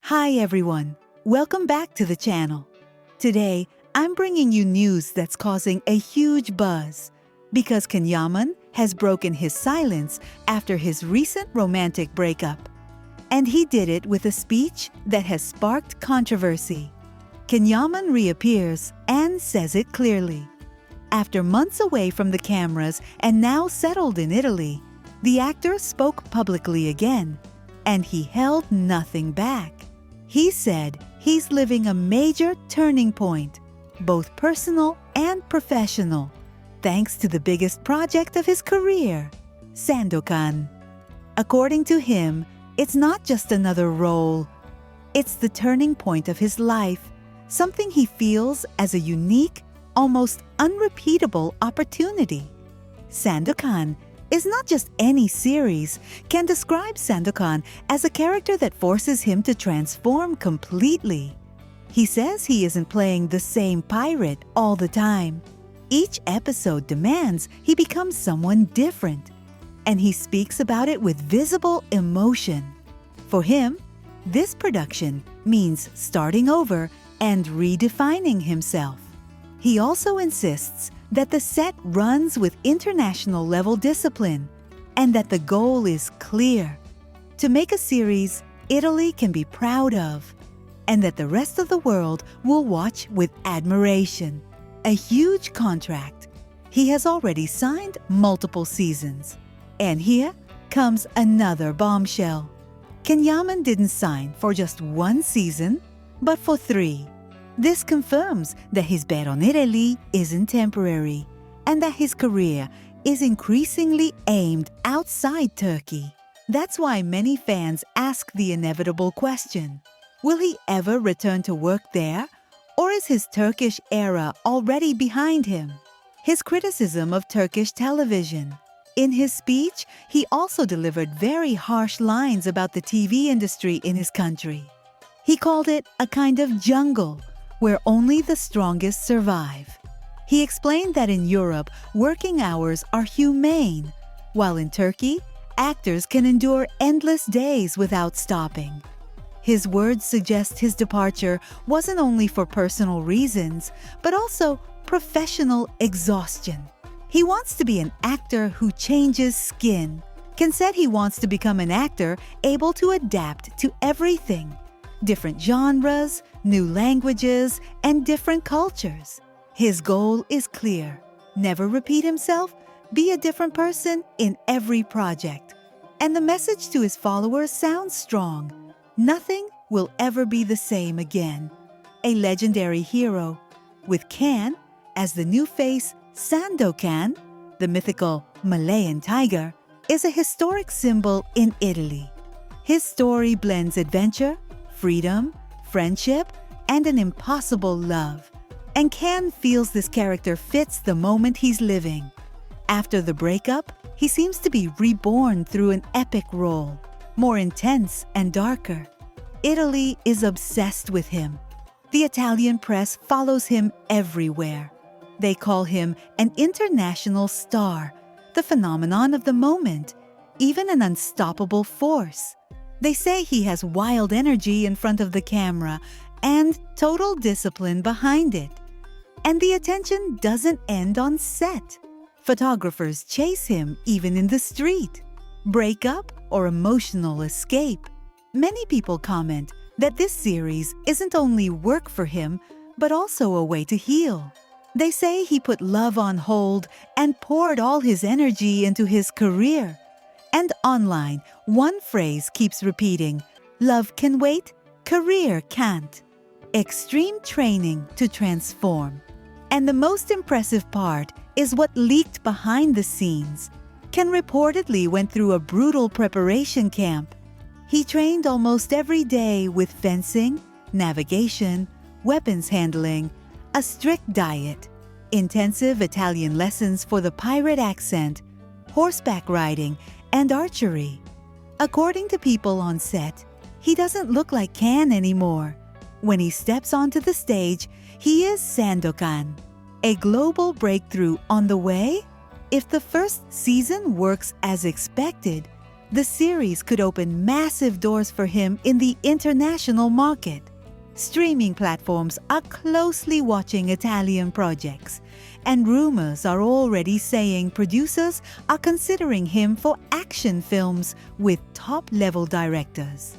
Hi everyone, welcome back to the channel. Today, I'm bringing you news that's causing a huge buzz because Yaman has broken his silence after his recent romantic breakup. And he did it with a speech that has sparked controversy. Yaman reappears and says it clearly. After months away from the cameras and now settled in Italy, the actor spoke publicly again, and he held nothing back. He said he's living a major turning point, both personal and professional, thanks to the biggest project of his career, Sandokan. According to him, it's not just another role. It's the turning point of his life, something he feels as a unique, almost unrepeatable opportunity. Sandokan is not just any series, can describe Sandokan as a character that forces him to transform completely. He says he isn't playing the same pirate all the time. Each episode demands he becomes someone different, and he speaks about it with visible emotion. For him, this production means starting over and redefining himself. He also insists that the set runs with international level discipline and that the goal is clear: to make a series Italy can be proud of and that the rest of the world will watch with admiration. A huge contract. He has already signed multiple seasons. And here comes another bombshell. Yaman didn't sign for just one season, but for 3. This confirms that his bet on Italy isn't temporary and that his career is increasingly aimed outside Turkey. That's why many fans ask the inevitable question: will he ever return to work there, or is his Turkish era already behind him? His criticism of Turkish television. In his speech, he also delivered very harsh lines about the TV industry in his country. He called it a kind of jungle where only the strongest survive. He explained that in Europe, working hours are humane, while in Turkey, actors can endure endless days without stopping. His words suggest his departure wasn't only for personal reasons, but also professional exhaustion. He wants to be an actor who changes skin. Ken said he wants to become an actor able to adapt to everything: different genres, new languages, and different cultures. His goal is clear: never repeat himself, be a different person in every project. And the message to his followers sounds strong: nothing will ever be the same again. A legendary hero, with Ken as the new face. Sandokan, the mythical Malayan tiger, is a historic symbol in Italy. His story blends adventure, freedom, friendship, and an impossible love. And Ken feels this character fits the moment he's living. After the breakup, he seems to be reborn through an epic role, more intense and darker. Italy is obsessed with him. The Italian press follows him everywhere. They call him an international star, the phenomenon of the moment, even an unstoppable force. They say he has wild energy in front of the camera and total discipline behind it. And the attention doesn't end on set. Photographers chase him even in the street. Breakup or emotional escape. Many people comment that this series isn't only work for him, but also a way to heal. They say he put love on hold and poured all his energy into his career. And online, one phrase keeps repeating: love can wait, career can't. Extreme training to transform. And the most impressive part is what leaked behind the scenes. Ken reportedly went through a brutal preparation camp. He trained almost every day with fencing, navigation, weapons handling, a strict diet, intensive Italian lessons for the pirate accent, horseback riding, and archery. According to people on set, he doesn't look like Ken anymore. When he steps onto the stage, he is Sandokan. A global breakthrough on the way? If the first season works as expected, The series could open massive doors for him in the international market. Streaming platforms are closely watching Italian projects, and rumors are already saying producers are considering him for action films with top-level directors.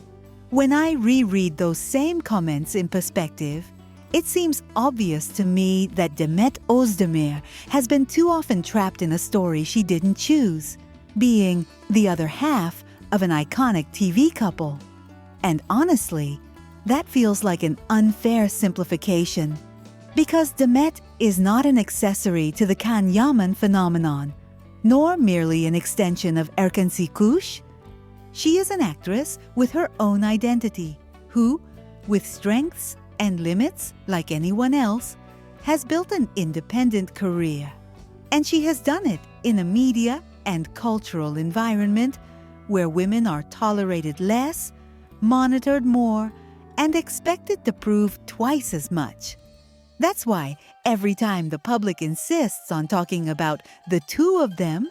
When I reread those same comments in perspective, it seems obvious to me that Demet Özdemir has been too often trapped in a story she didn't choose, being the other half of an iconic TV couple. And honestly, that feels like an unfair simplification, because Demet is not an accessory to the Can Yaman phenomenon, nor merely an extension of Erkan Kuş. She is an actress with her own identity, who, with strengths and limits like anyone else, has built an independent career. And she has done it in a media and cultural environment where women are tolerated less, monitored more, and expected to prove twice as much. That's why every time the public insists on talking about the two of them,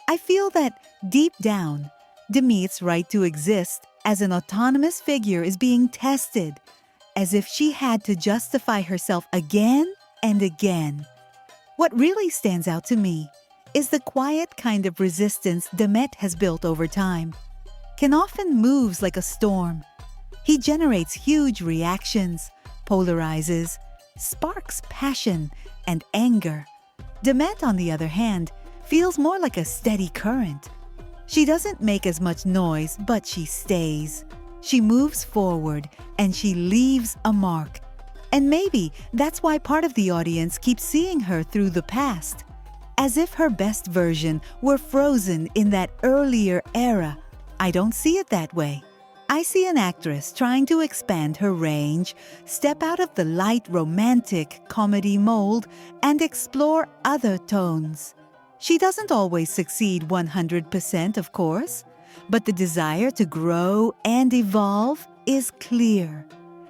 I feel that deep down, Demet's right to exist as an autonomous figure is being tested, as if she had to justify herself again and again. What really stands out to me is the quiet kind of resistance Demet has built over time. Ken often moves like a storm. He generates huge reactions, polarizes, sparks passion and anger. Demet, on the other hand, feels more like a steady current. She doesn't make as much noise, but she stays. She moves forward and she leaves a mark. And maybe that's why part of the audience keeps seeing her through the past, as if her best version were frozen in that earlier era. I don't see it that way. I see an actress trying to expand her range, step out of the light romantic comedy mold, and explore other tones. She doesn't always succeed 100%, of course, but the desire to grow and evolve is clear.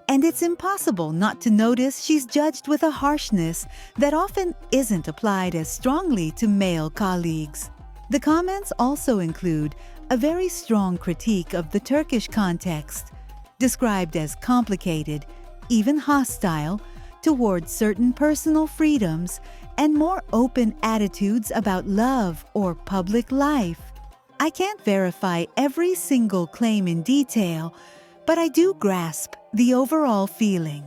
And it's impossible not to notice she's judged with a harshness that often isn't applied as strongly to male colleagues. The comments also include a very strong critique of the Turkish context, described as complicated, even hostile, towards certain personal freedoms and more open attitudes about love or public life. I can't verify every single claim in detail, but I do grasp the overall feeling.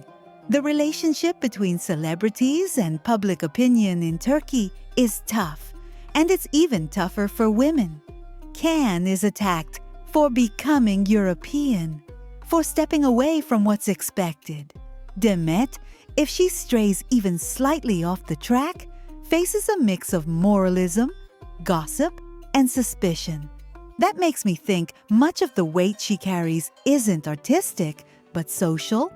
The relationship between celebrities and public opinion in Turkey is tough, and it's even tougher for women. Can is attacked for becoming European, for stepping away from what's expected. Demet, if she strays even slightly off the track, faces a mix of moralism, gossip, and suspicion. That makes me think much of the weight she carries isn't artistic, but social.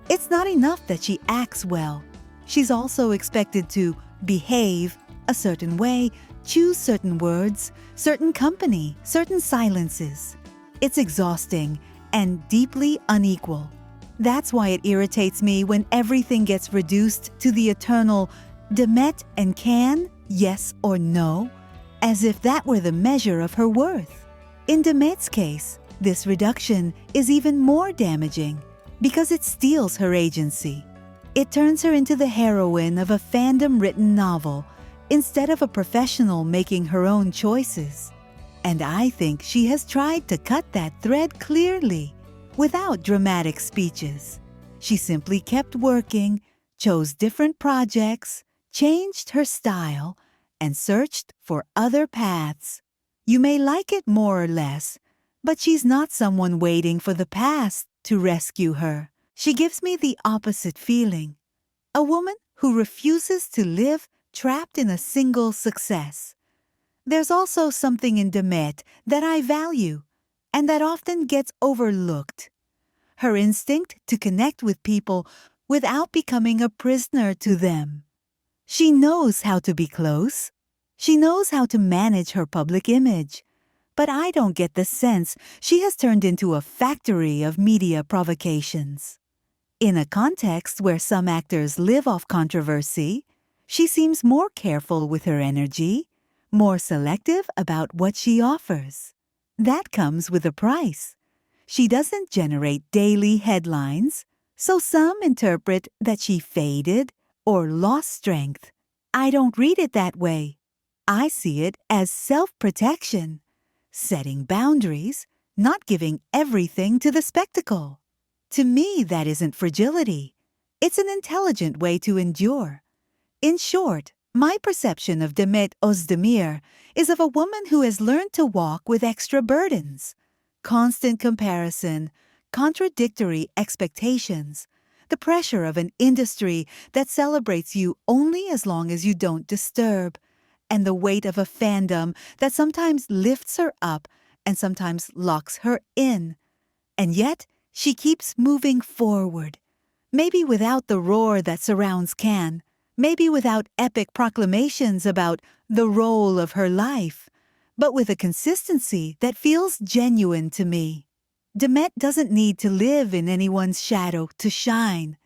It's not enough that she acts well. She's also expected to behave a certain way, choose certain words, certain company, certain silences. It's exhausting and deeply unequal. That's why it irritates me when everything gets reduced to the eternal Demet and Can, yes or no, as if that were the measure of her worth. In Demet's case, this reduction is even more damaging because it steals her agency. It turns her into the heroine of a fandom-written novel instead of a professional making her own choices. And I think she has tried to cut that thread clearly, without dramatic speeches. She simply kept working, chose different projects, changed her style, and searched for other paths. You may like it more or less, but she's not someone waiting for the past to rescue her. She gives me the opposite feeling. A woman who refuses to live trapped in a single success. There's also something in Demet that I value and that often gets overlooked. Her instinct to connect with people without becoming a prisoner to them. She knows how to be close. She knows how to manage her public image. But I don't get the sense she has turned into a factory of media provocations. In a context where some actors live off controversy, she seems more careful with her energy, more selective about what she offers. that comes with a price. She doesn't generate daily headlines, so some interpret that she faded or lost strength. I don't read it that way. I see it as self-protection, setting boundaries, not giving everything to the spectacle. To me, that isn't fragility. It's an intelligent way to endure. In short, my perception of Demet Özdemir is of a woman who has learned to walk with extra burdens. Constant comparison, contradictory expectations, the pressure of an industry that celebrates you only as long as you don't disturb, and the weight of a fandom that sometimes lifts her up and sometimes locks her in. And yet, she keeps moving forward. Maybe without the roar that surrounds Can, maybe without epic proclamations about the role of her life, but with a consistency that feels genuine to me. Demet doesn't need to live in anyone's shadow to shine.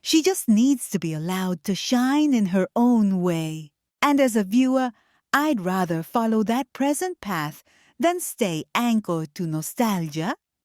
She just needs to be allowed to shine in her own way. And as a viewer, I'd rather follow that present path than stay anchored to nostalgia